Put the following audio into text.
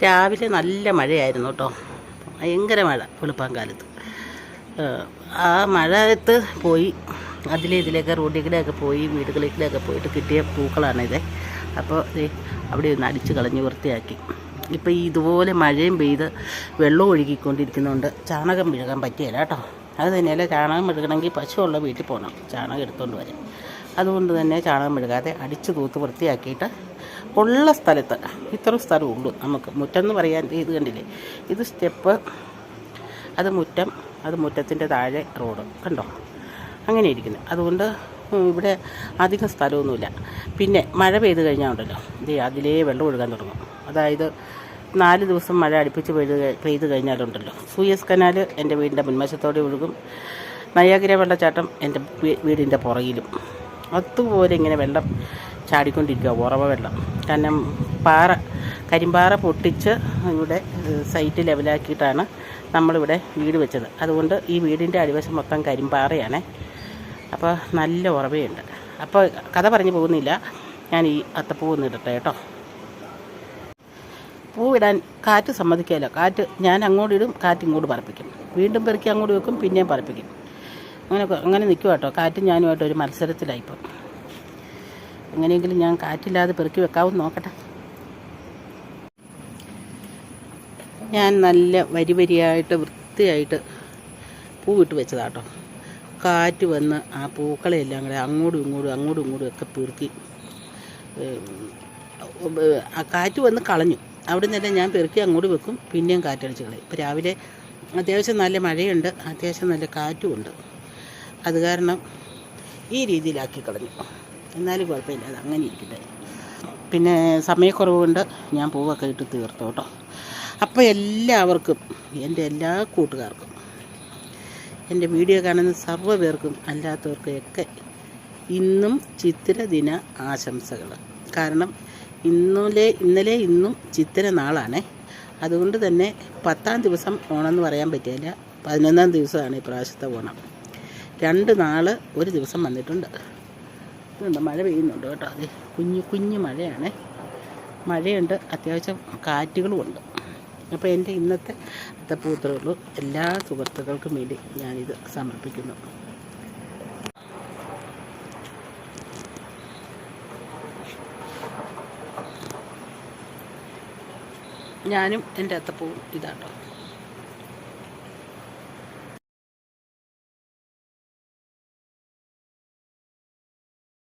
രാവിലെ നല്ല മഴയായിരുന്നു കേട്ടോ, ഭയങ്കര മഴ വെളുപ്പാങ്കാലത്ത്. ആ മഴയത്ത് പോയി ഇതിലേക്ക് റോഡിലേക്കൊക്കെ പോയി വീടുകളിലേക്കൊക്കെ പോയിട്ട് കിട്ടിയ പൂക്കളാണിത്. അപ്പോൾ അവിടെ ഒന്ന് അടിച്ച് കളഞ്ഞ് വൃത്തിയാക്കി. ഇപ്പോൾ ഇതുപോലെ മഴയും പെയ്ത് വെള്ളം ഒഴുകിക്കൊണ്ടിരിക്കുന്നതുകൊണ്ട് ചാണകം മെഴുകാൻ പറ്റിയില്ല കേട്ടോ. അത് തന്നെയല്ല, ചാണകം മെഴുകണമെങ്കിൽ പശുവുള്ള വീട്ടിൽ പോകണം ചാണകം എടുത്തുകൊണ്ട് വരാൻ. അതുകൊണ്ട് തന്നെ ചാണകം മെഴുകാതെ അടിച്ച് തൂത്ത് വൃത്തിയാക്കിയിട്ട് ഉള്ള സ്ഥലത്ത്, ഇത്ര സ്ഥലമുള്ളൂ നമുക്ക്, മുറ്റം എന്ന് പറയാൻ ഇത് കണ്ടില്ലേ, ഇത് സ്റ്റെപ്പ്, അത് മുറ്റം, അത് മുറ്റത്തിൻ്റെ താഴെ റോഡ്, കണ്ടോ അങ്ങനെ ഇരിക്കുന്നത്. അതുകൊണ്ട് ഇവിടെ അധികം സ്ഥലമൊന്നുമില്ല. പിന്നെ മഴ പെയ്ത് കഴിഞ്ഞാൽ ഉണ്ടല്ലോ, അതിലേ വെള്ളം ഒഴുകാൻ തുടങ്ങും. അതായത് 4 ദിവസം മഴ അടുപ്പിച്ച് പെയ്ത് കഴിഞ്ഞാലുണ്ടല്ലോ, സൂയസ് കനാൽ എൻ്റെ വീടിൻ്റെ മുൻവശത്തോടെ ഒഴുകും, നയാഗ്ര വെള്ളച്ചാട്ടം എൻ്റെ വീടിൻ്റെ പുറകിലും. അതുപോലെ ഇങ്ങനെ വെള്ളം ചാടിക്കൊണ്ടിരിക്കുക, ഉറവ വെള്ളം. കാരണം കരിമ്പാറ പൊട്ടിച്ച് ഇവിടെ സൈറ്റ് ലെവലാക്കിയിട്ടാണ് നമ്മളിവിടെ വീട് വെച്ചത്. അതുകൊണ്ട് ഈ വീടിൻ്റെ അടിവശം മൊത്തം കരിമ്പാറയാണ്. അപ്പോൾ നല്ല ഉറവയുണ്ട്. അപ്പോൾ കഥ പറഞ്ഞു പോകുന്നില്ല, ഞാൻ ഈ അത്തപ്പൂവൊന്ന് ഇടട്ടെ കേട്ടോ. പൂവിടാൻ കാറ്റ് സമ്മതിക്കില്ല. കാറ്റ് ഞാൻ അങ്ങോട്ട് ഇടും, കാറ്റ് ഇങ്ങോട്ട് പറപ്പിക്കും, വീണ്ടും പെറുക്കി അങ്ങോട്ട് വെക്കും, പിന്നെയും പറപ്പിക്കും. അങ്ങനെ നിൽക്കും കേട്ടോ. കാറ്റും ഞാനുമായിട്ട് ഒരു മത്സരത്തിലായിപ്പോൾ. എങ്ങനെയെങ്കിലും ഞാൻ കാറ്റില്ലാതെ പെറുക്കി വെക്കാമെന്ന് നോക്കട്ടെ. ഞാൻ നല്ല വരിയായിട്ട് വൃത്തിയായിട്ട് പൂവിട്ട് വെച്ചതാട്ടോ. കാറ്റ് വന്ന് ആ പൂക്കളെല്ലാം കൂടെ അങ്ങോട്ടും ഇങ്ങോട്ടും ഒക്കെ പെറുക്കി, ആ കാറ്റ് വന്ന് കളഞ്ഞു. അവിടെ നിന്നെല്ലാം ഞാൻ പെറുക്കി അങ്ങോട്ട് വെക്കും, പിന്നെയും കാറ്റടിച്ച് കളയും. ഇപ്പോൾ രാവിലെ അത്യാവശ്യം നല്ല മഴയുണ്ട്, അത്യാവശ്യം നല്ല കാറ്റുമുണ്ട്. അത് കാരണം ഈ രീതിയിലാക്കി കളഞ്ഞു. എന്നാലും കുഴപ്പമില്ല, അത് അങ്ങനെ ഇരിക്കട്ടെ. പിന്നെ സമയക്കുറവ് കൊണ്ട് ഞാൻ പൂവൊക്കെ ഇട്ട് തീർത്തു കേട്ടോ. അപ്പോൾ എല്ലാവർക്കും, എൻ്റെ എല്ലാ കൂട്ടുകാർക്കും, എൻ്റെ വീഡിയോ കാണുന്ന സർവ്വ പേർക്കും അല്ലാത്തവർക്കൊക്കെ ഇന്നും ചിത്തിര ദിന ആശംസകൾ. കാരണം ഇന്നലെ ഇന്നും ചിത്തിര നാളാണേ. അതുകൊണ്ട് തന്നെ 10-ാം ദിവസം ഓണമെന്ന് പറയാൻ പറ്റില്ല, 11-ാം ദിവസമാണ് ഈ പ്രാവശ്യത്തെ ഓണം. 2 നാള് ഒരു ദിവസം വന്നിട്ടുണ്ട്. ഇതുണ്ട്, മഴ പെയ്യുന്നുണ്ട് കേട്ടോ. അത് കുഞ്ഞു മഴയാണ്, മഴയുണ്ട്, അത്യാവശ്യം കാറ്റുകളുമുണ്ട്. അപ്പോൾ എൻ്റെ ഇന്നത്തെ അത്തപ്പൂത്രേ ഉള്ളൂ. എല്ലാ സുഹൃത്തുക്കൾക്കും വേണ്ടി ഞാനിത് സമർപ്പിക്കുന്നു. ഞാനും എൻ്റെ അത്തപ്പൂവും ഇതാട്ടോ.